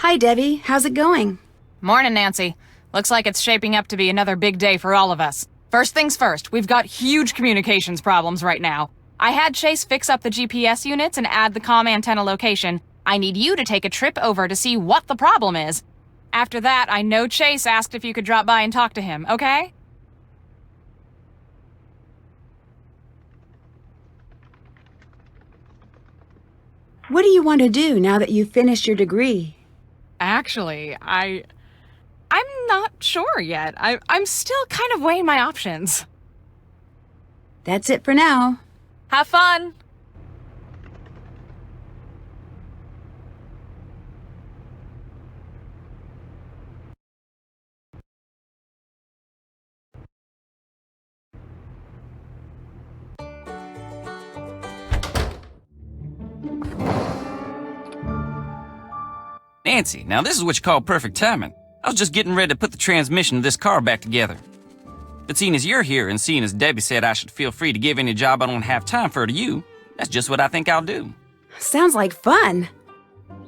Hi, Debbie. How's it going? Morning, Nancy. Looks like it's shaping up to be another big day for all of us. First things first, we've got huge communications problems right now. I had Chase fix up the GPS units and add the comm antenna location. I need you to take a trip over to see what the problem is. After that, I know Chase asked if you could drop by and talk to him, okay? What do you want to do now that you've finished your degree? Actually, I'm not sure yet. I'm still kind of weighing my options. That's it for now. Have fun! Nancy, now this is what you call perfect timing. I was just getting ready to put the transmission of this car back together. But seeing as you're here and seeing as Debbie said I should feel free to give any job I don't have time for to you, that's just what I think I'll do. Sounds like fun.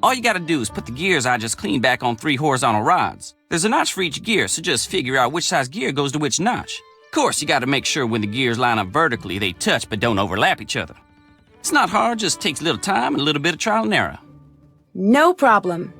All you gotta do is put the gears I just cleaned back on 3 horizontal rods. There's a notch for each gear, so just figure out which size gear goes to which notch. Of course, you gotta make sure when the gears line up vertically, they touch but don't overlap each other. It's not hard, just takes a little time and a little bit of trial and error. No problem.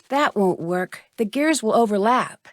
That won't work. The gears will overlap.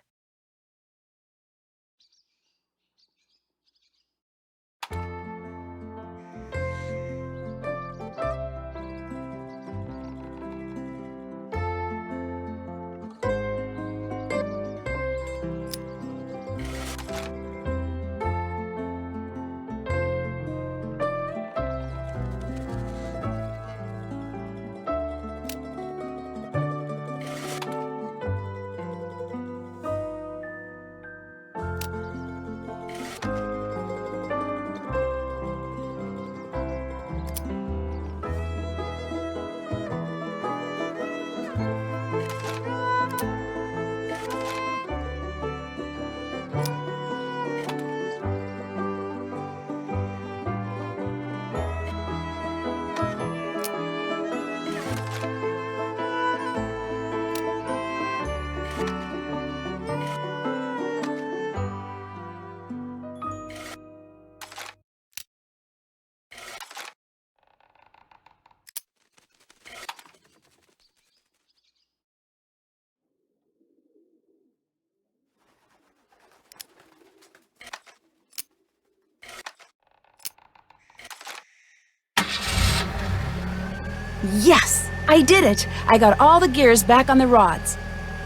Yes! I did it! I got all the gears back on the rods.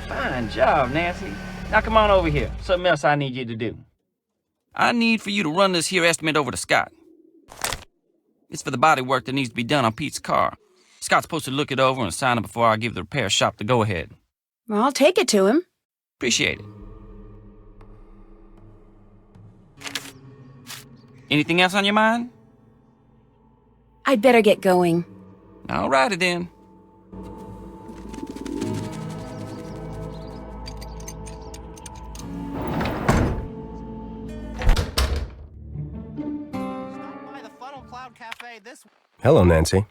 Fine job, Nancy. Now come on over here. Something else I need you to do. I need for you to run this here estimate over to Scott. It's for the body work that needs to be done on Pete's car. Scott's supposed to look it over and sign it before I give the repair shop the go-ahead. Well, I'll take it to him. Appreciate it. Anything else on your mind? I'd better get going. All righty then. Hello, Nancy.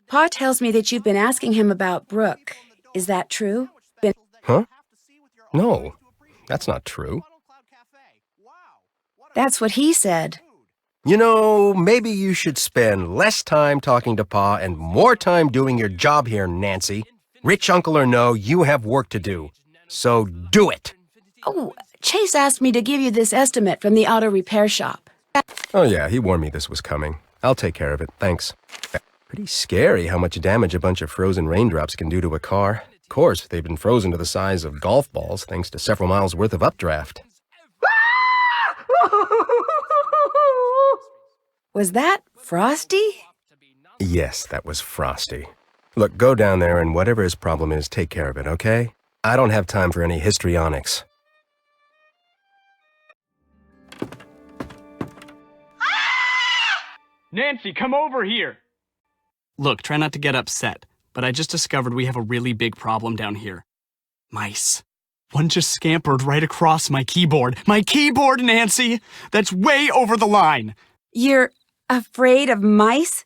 Pa tells me that you've been asking him about Brooke. Is that true? Huh? No, that's not true. That's what he said. You know, maybe you should spend less time talking to Pa and more time doing your job here, Nancy. Rich uncle or no, you have work to do. So do it. Oh, Chase asked me to give you this estimate from the auto repair shop. Oh yeah, he warned me this was coming. I'll take care of it, thanks. Pretty scary how much damage a bunch of frozen raindrops can do to a car. Of course, they've been frozen to the size of golf balls thanks to several miles worth of updraft. Was that Frosty? Yes, that was Frosty. Look, go down there and whatever his problem is, take care of it, okay? I don't have time for any histrionics. Nancy, come over here! Look, try not to get upset, but I just discovered we have a really big problem down here. Mice. One just scampered right across my keyboard. My keyboard, Nancy! That's way over the line! You're afraid of mice?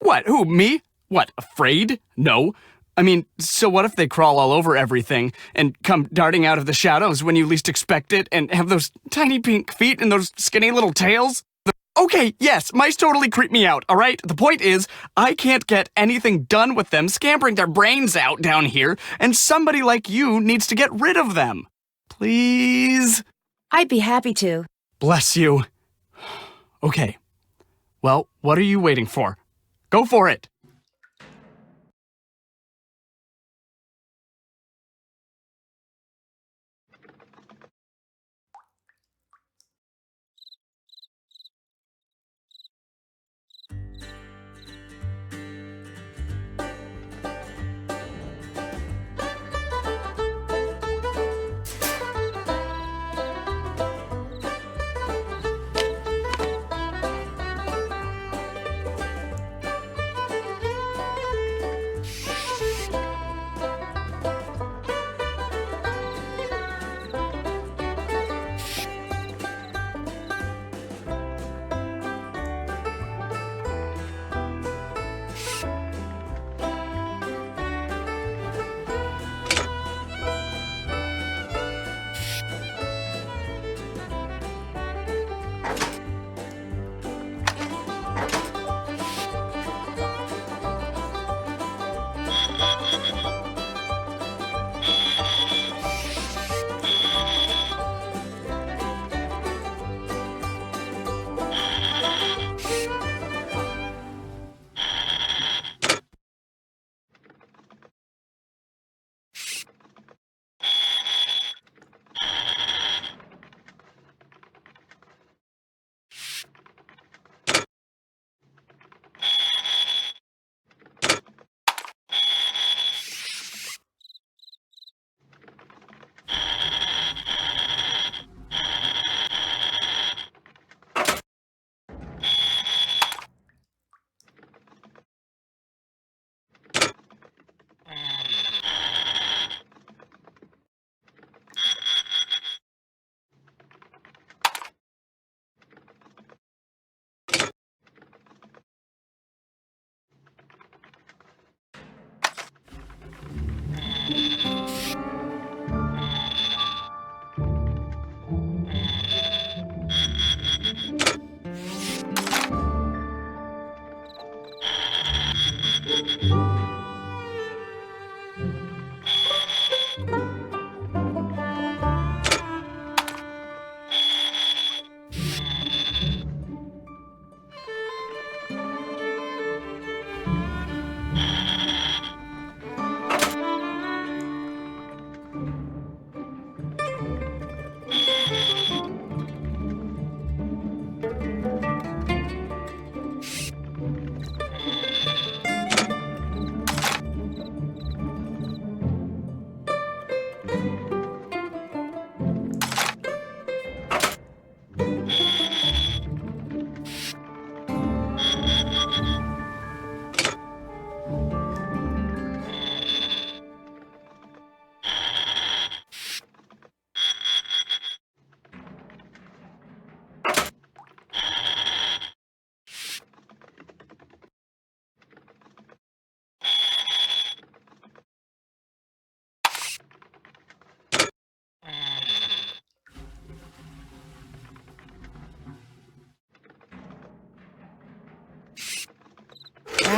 What, who, me? What, afraid? No. I mean, so what if they crawl all over everything and come darting out of the shadows when you least expect it and have those tiny pink feet and those skinny little tails? Okay, yes, mice totally creep me out, all right? The point is, I can't get anything done with them scampering their brains out down here, and somebody like you needs to get rid of them. Please? I'd be happy to. Bless you. Okay. Well, what are you waiting for? Go for it.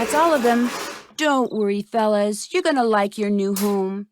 That's all of them. Don't worry, fellas. You're gonna like your new home.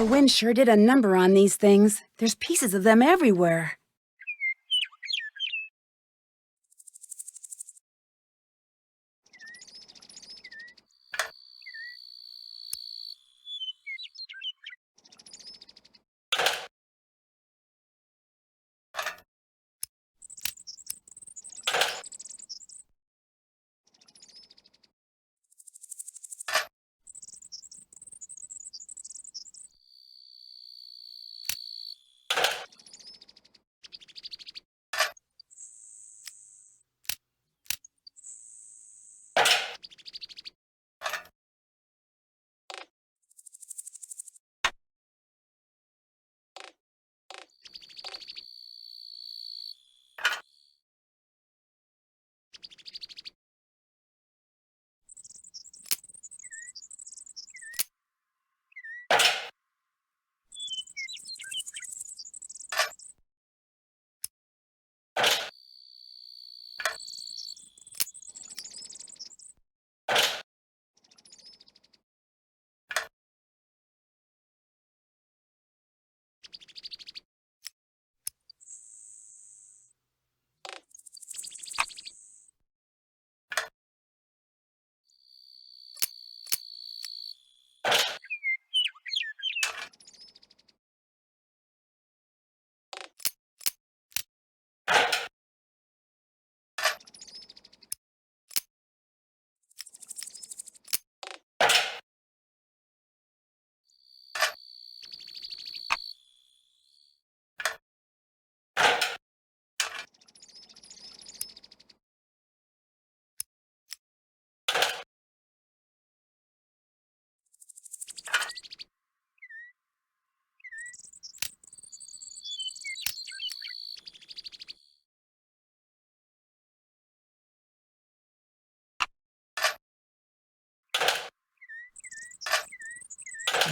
The wind sure did a number on these things. There's pieces of them everywhere.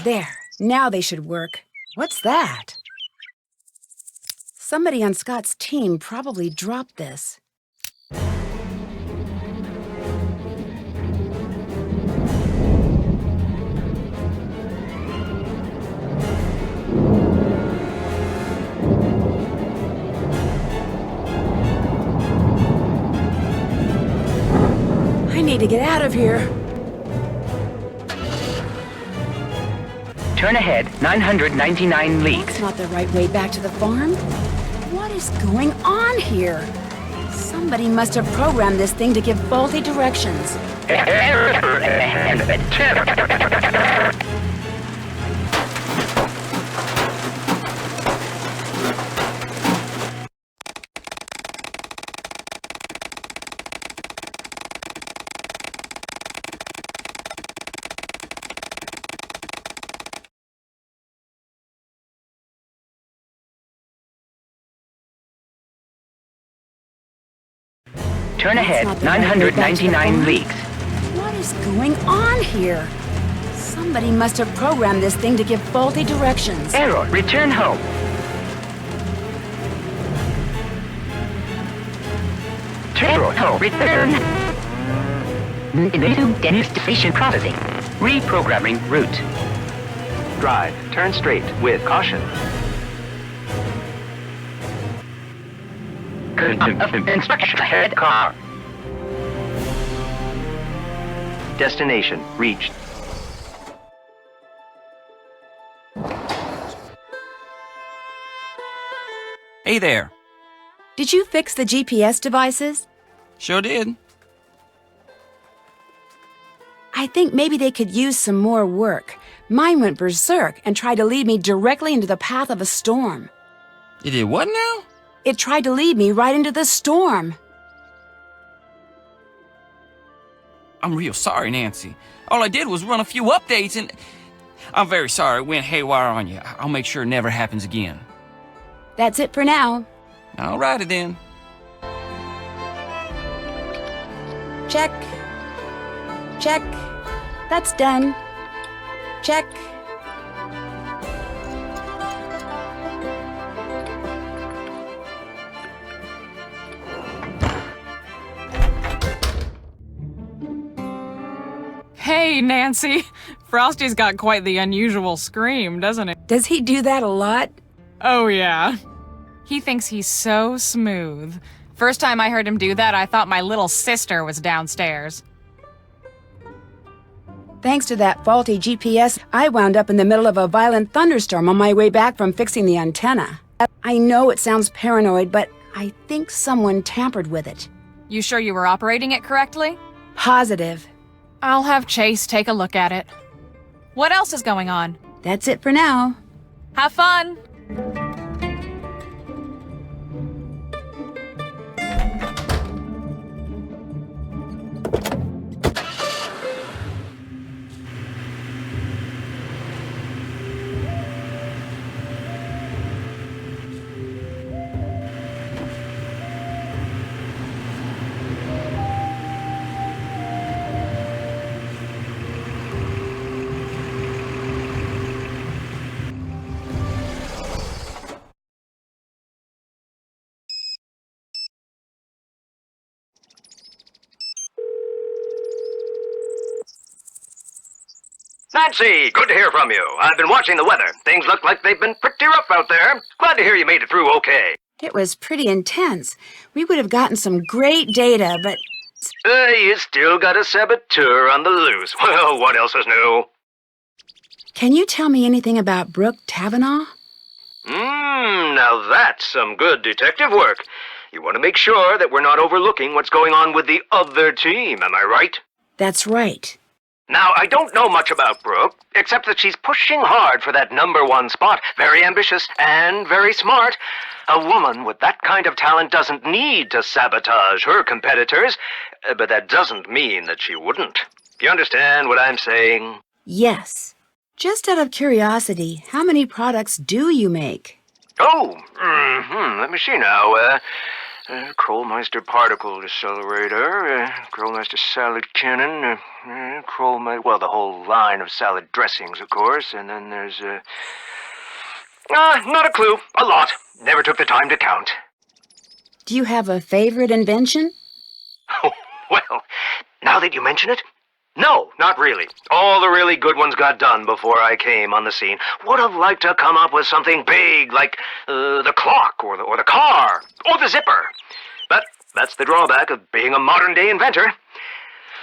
There, now they should work. What's that? Somebody on Scott's team probably dropped this. I need to get out of here. Turn ahead 999 leagues. That's not the right way back to the farm. What is going on here? Somebody must have programmed this thing to give faulty directions. Turn ahead That's not the right way back to the 999 farm. leagues. What is going on here? Somebody must have programmed this thing to give faulty directions. Error. Return home. Error. Home. Return. Destination processing. Reprogramming route. Drive. Turn straight with caution. Instruction ahead car. Destination reached. Hey there. Did you fix the GPS devices? Sure did. I think maybe they could use some more work. Mine went berserk and tried to lead me directly into the path of a storm. You did what now? It tried to lead me right into the storm. I'm real sorry, Nancy. All I did was run a few updates and... I'm very sorry it went haywire on you. I'll make sure it never happens again. That's it for now. Alrighty then. Check. Check. That's done. Check. Hey, Nancy. Frosty's got quite the unusual scream, doesn't he? Does he do that a lot? Oh, yeah. He thinks he's so smooth. First time I heard him do that, I thought my little sister was downstairs. Thanks to that faulty GPS, I wound up in the middle of a violent thunderstorm on my way back from fixing the antenna. I know it sounds paranoid, but I think someone tampered with it. You sure you were operating it correctly? Positive. I'll have Chase take a look at it. What else is going on? That's it for now. Have fun! Nancy, good to hear from you. I've been watching the weather. Things look like they've been pretty rough out there. Glad to hear you made it through okay. It was pretty intense. We would have gotten some great data, but You still got a saboteur on the loose. Well, what else is new? can you tell me anything about Brooke Tavenaugh? Now that's some good detective work. You want to make sure that we're not overlooking what's going on with the other team, am I right? That's right. Now, I don't know much about Brooke, except that she's pushing hard for that #1 spot. Very ambitious and very smart. A woman with that kind of talent doesn't need to sabotage her competitors, but that doesn't mean that she wouldn't. You understand what I'm saying? Yes. Just out of curiosity, how many products do you make? Oh, let me see now. Krollmeister Particle Accelerator, Krollmeister Salad Cannon, well, the whole line of salad dressings, of course, and then there's, not a clue. A lot. Never took the time to count. Do you have a favorite invention? Oh, well, now that you mention it, no, not really. All the really good ones got done before I came on the scene. Would have liked to come up with something big, like the clock, or the car, or the zipper. But that's the drawback of being a modern-day inventor.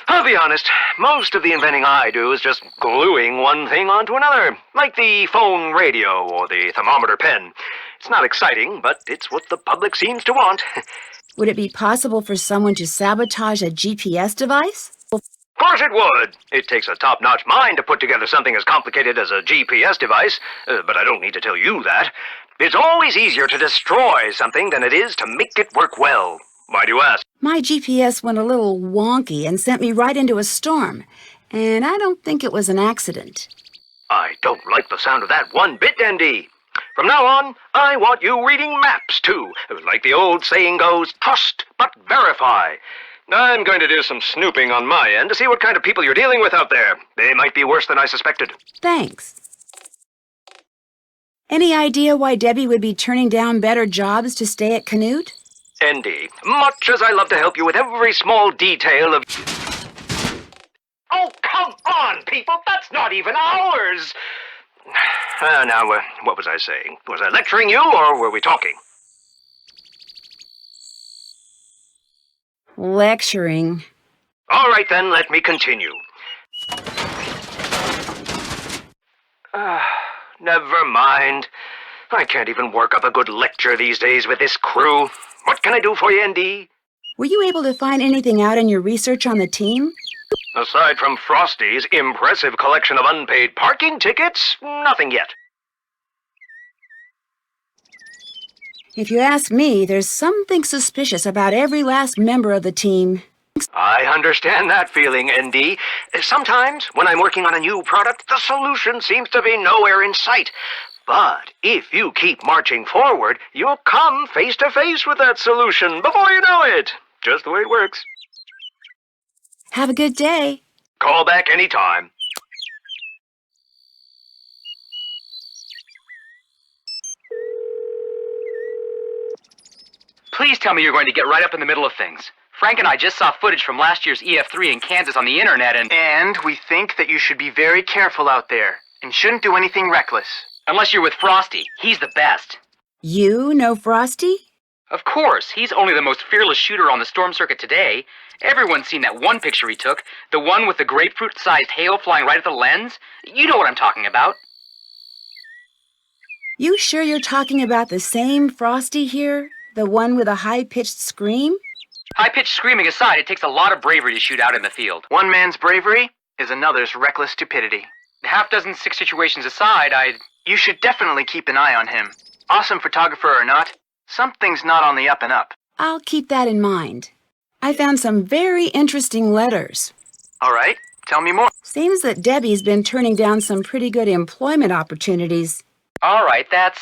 I'll be honest, most of the inventing I do is just gluing one thing onto another, like the phone radio or the thermometer pen. It's not exciting, but it's what the public seems to want. Would it be possible for someone to sabotage a GPS device? Of course it would. It takes a top-notch mind to put together something as complicated as a GPS device, but I don't need to tell you that. It's always easier to destroy something than it is to make it work well. Why do you ask? My GPS went a little wonky and sent me right into a storm, and I don't think it was an accident. I don't like the sound of that one bit, Andy. From now on, I want you reading maps, too. Like the old saying goes, trust but verify. I'm going to do some snooping on my end to see what kind of people you're dealing with out there. They might be worse than I suspected. Thanks. Any idea why Debbie would be turning down better jobs to stay at Canute? Andy, much as I love to help you with every small detail of... Oh, come on, people! That's not even ours! Now, what was I saying? Was I lecturing you, or were we talking? Lecturing. All right, then, let me continue. Never mind. I can't even work up a good lecture these days with this crew. What can I do for you, Andy? Were you able to find anything out in your research on the team? Aside from Frosty's impressive collection of unpaid parking tickets, nothing yet. If you ask me, there's something suspicious about every last member of the team. I understand that feeling, ND. Sometimes, when I'm working on a new product, the solution seems to be nowhere in sight. But if you keep marching forward, you'll come face to face with that solution before you know it. Just the way it works. Have a good day. Call back anytime. Please tell me you're going to get right up in the middle of things. Frank and I just saw footage from last year's EF3 in Kansas on the internet And we think that you should be very careful out there and shouldn't do anything reckless. Unless you're with Frosty, he's the best. You know Frosty? Of course, he's only the most fearless shooter on the storm circuit today. Everyone's seen that one picture he took, the one with the grapefruit-sized hail flying right at the lens. You know what I'm talking about. You sure you're talking about the same Frosty here? The one with a high-pitched scream? High-pitched screaming aside, it takes a lot of bravery to shoot out in the field. One man's bravery is another's reckless stupidity. Half dozen sick situations aside, You should definitely keep an eye on him. Awesome photographer or not, something's not on the up and up. I'll keep that in mind. I found some very interesting letters. All right, tell me more. Seems that Debbie's been turning down some pretty good employment opportunities. All right, that's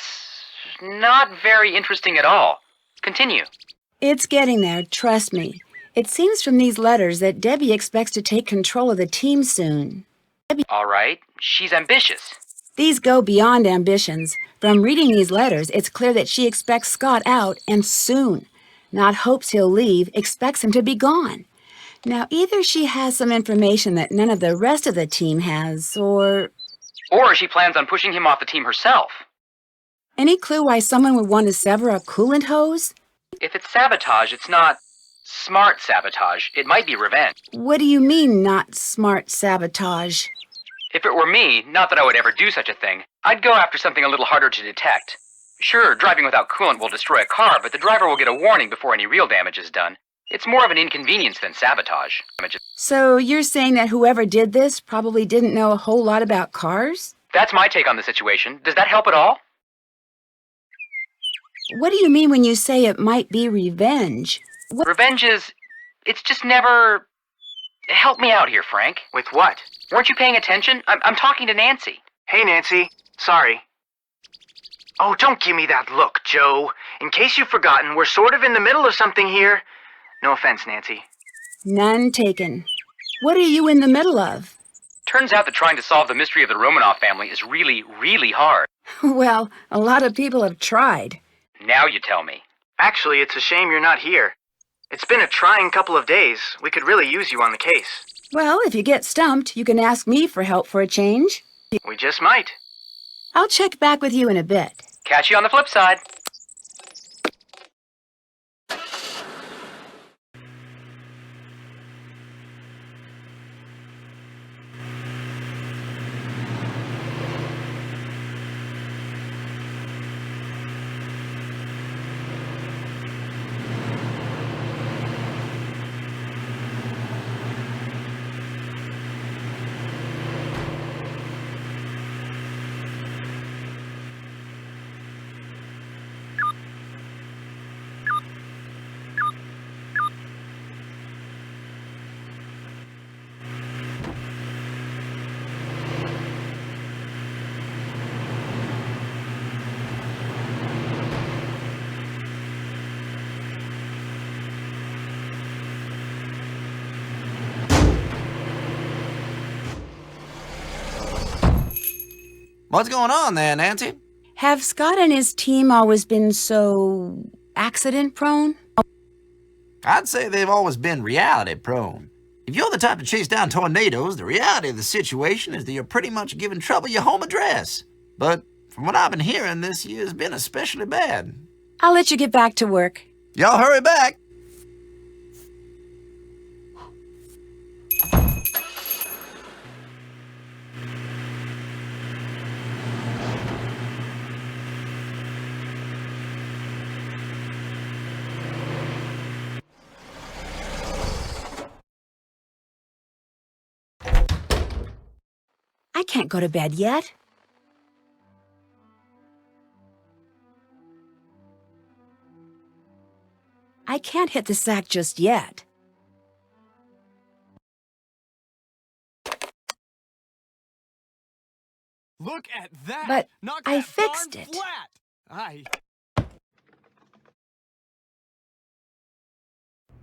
not very interesting at all. Continue. It's getting there, trust me. It seems from these letters that Debbie expects to take control of the team soon. All right, she's ambitious. These go beyond ambitions. From reading these letters, it's clear that she expects Scott out, and soon. Not hopes he'll leave, expects him to be gone. Now, either she has some information that none of the rest of the team has, or she plans on pushing him off the team herself. any clue why someone would want to sever a coolant hose? If it's sabotage, it's not smart sabotage. It might be revenge. What do you mean, not smart sabotage? If it were me, not that I would ever do such a thing, I'd go after something a little harder to detect. Sure, driving without coolant will destroy a car, but the driver will get a warning before any real damage is done. It's more of an inconvenience than sabotage. So you're saying that whoever did this probably didn't know a whole lot about cars? That's my take on the situation. Does that help at all? What do you mean when you say it might be revenge? Revenge is... it's just never... Help me out here, Frank. With what? Weren't you paying attention? I'm talking to Nancy. Hey, Nancy. Sorry. Oh, don't give me that look, Joe. In case you've forgotten, we're sort of in the middle of something here. No offense, Nancy. None taken. What are you in the middle of? Turns out that trying to solve the mystery of the Romanov family is really, really hard. Well, a lot of people have tried. Now you tell me. Actually, it's a shame you're not here. It's been a trying couple of days. We could really use you on the case. Well, if you get stumped, you can ask me for help for a change. We just might. I'll check back with you in a bit. Catch you on the flip side. What's going on there, Nancy? Have Scott and his team always been so accident-prone? I'd say they've always been reality-prone. If you're the type to chase down tornadoes, the reality of the situation is that you're pretty much giving trouble your home address. But from what I've been hearing, this year's been especially bad. I'll let you get back to work. Y'all hurry back. I can't go to bed yet. I can't hit the sack just yet. Look at that! But Knock I that fixed barn it. Flat.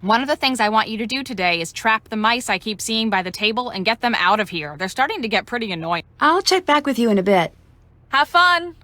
One of the things I want you to do today is trap the mice I keep seeing by the table and get them out of here. They're starting to get pretty annoying. I'll check back with you in a bit. Have fun!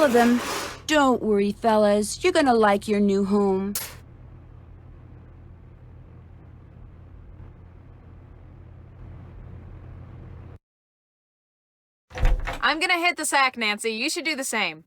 all of them. Don't worry, fellas. You're gonna like your new home. I'm gonna hit the sack, Nancy. You should do the same.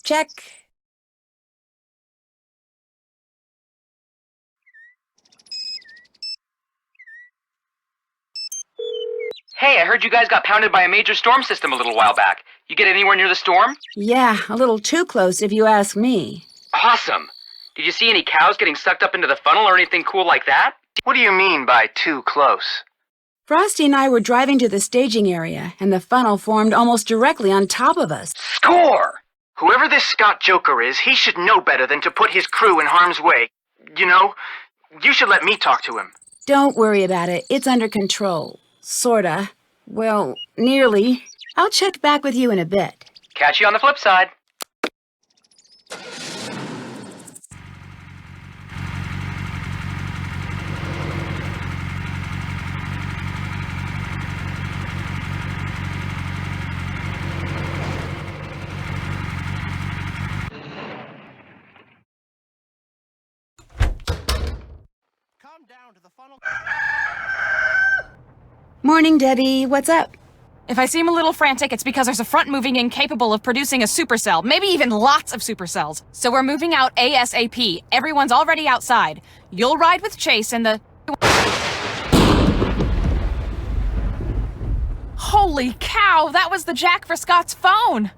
Check. Hey, I heard you guys got pounded by a major storm system a little while back. You get anywhere near the storm? Yeah, a little too close if you ask me. Awesome. Did you see any cows getting sucked up into the funnel or anything cool like that? What do you mean by too close? Frosty and I were driving to the staging area, and the funnel formed almost directly on top of us. Score! Whoever this Scott Joker is, he should know better than to put his crew in harm's way. You know, you should let me talk to him. Don't worry about it. It's under control. Sorta. Well, nearly. I'll check back with you in a bit. Catch you on the flip side. Morning, Debbie. What's up? If I seem a little frantic, it's because there's a front moving in capable of producing a supercell, maybe even lots of supercells. So we're moving out ASAP. Everyone's already outside. You'll ride with Chase and the... Holy cow, that was the jack for Scott's phone.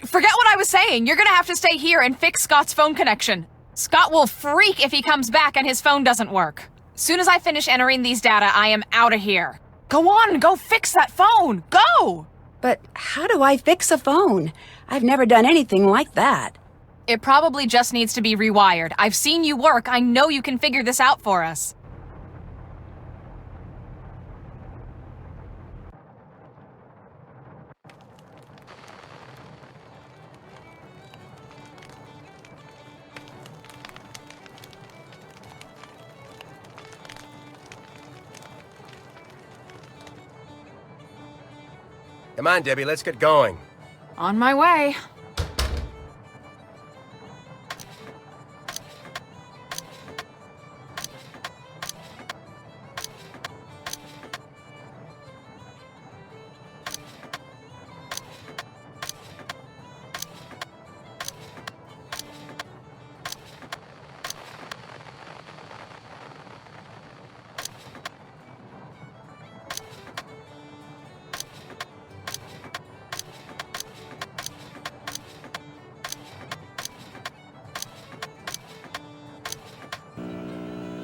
Forget what I was saying. You're gonna have to stay here and fix Scott's phone connection. Scott will freak if he comes back and his phone doesn't work. Soon as I finish entering these data, I am out of here. Go on, go fix that phone. Go! But how do I fix a phone? I've never done anything like that. It probably just needs to be rewired. I've seen you work. I know you can figure this out for us. Come on, Debbie, let's get going. On my way.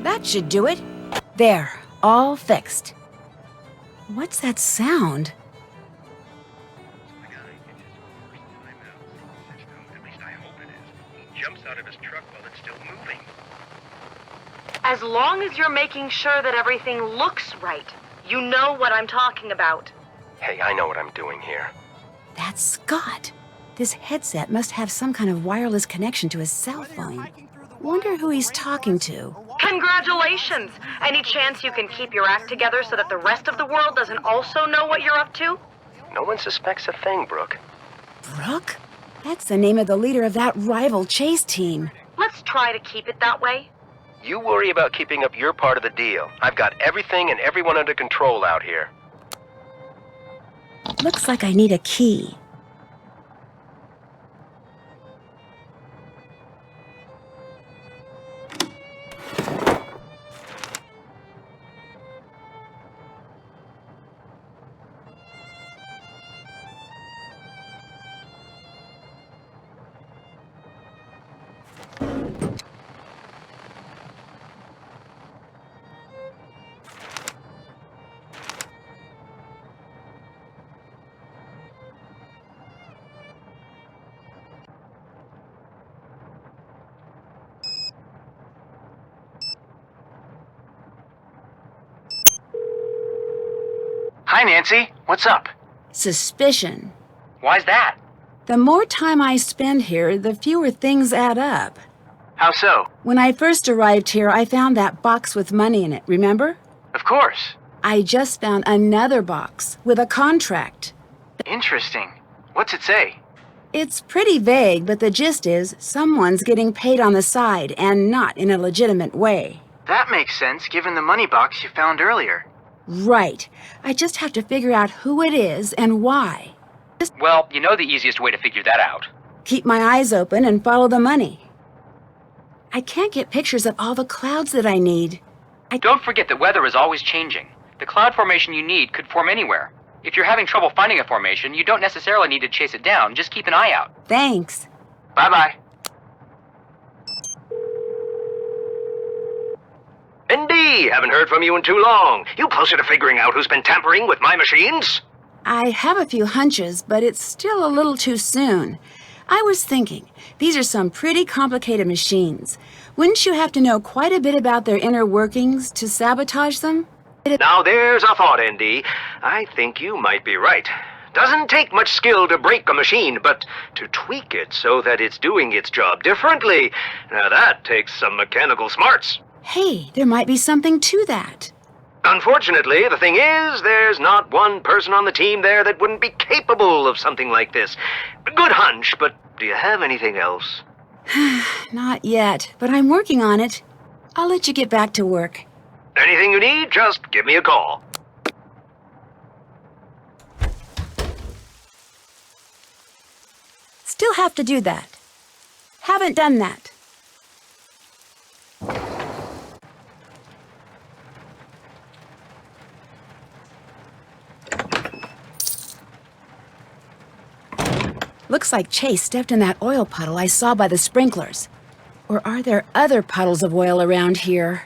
That should do it. There, all fixed. What's that sound? At least I hope it is. He jumps out of his truck while it's still moving. As long as you're making sure that everything looks right, you know what I'm talking about. Hey, I know what I'm doing here. That's Scott. This headset must have some kind of wireless connection to his cell phone. Wonder who he's talking to. Congratulations! Any chance you can keep your act together so that the rest of the world doesn't also know what you're up to? No one suspects a thing, Brooke. Brooke? That's the name of the leader of that rival Chase team. Let's try to keep it that way. You worry about keeping up your part of the deal. I've got everything and everyone under control out here. Looks like I need a key. Hi, Nancy. What's up? Suspicion. Why's that? The more time I spend here, the fewer things add up. How so? When I first arrived here, I found that box with money in it, remember? Of course. I just found another box with a contract. Interesting. What's it say? It's pretty vague, but the gist is someone's getting paid on the side and not in a legitimate way. That makes sense given the money box you found earlier. Right. I just have to figure out who it is and why. Well, you know the easiest way to figure that out. Keep my eyes open and follow the money. I can't get pictures of all the clouds that I need. Don't forget that weather is always changing. The cloud formation you need could form anywhere. If you're having trouble finding a formation, you don't necessarily need to chase it down. Just keep an eye out. Thanks. Bye-bye. ND, haven't heard from you in too long. You closer to figuring out who's been tampering with my machines? I have a few hunches, but it's still a little too soon. I was thinking, these are some pretty complicated machines. Wouldn't you have to know quite a bit about their inner workings to sabotage them? Now there's a thought, ND. I think you might be right. Doesn't take much skill to break a machine, but to tweak it so that it's doing its job differently, now that takes some mechanical smarts. Hey, there might be something to that. Unfortunately, the thing is, there's not one person on the team there that wouldn't be capable of something like this. Good hunch, but do you have anything else? Not yet, but I'm working on it. I'll let you get back to work. Anything you need, just give me a call. Still have to do that. Haven't done that. Looks like Chase stepped in that oil puddle I saw by the sprinklers. Or are there other puddles of oil around here?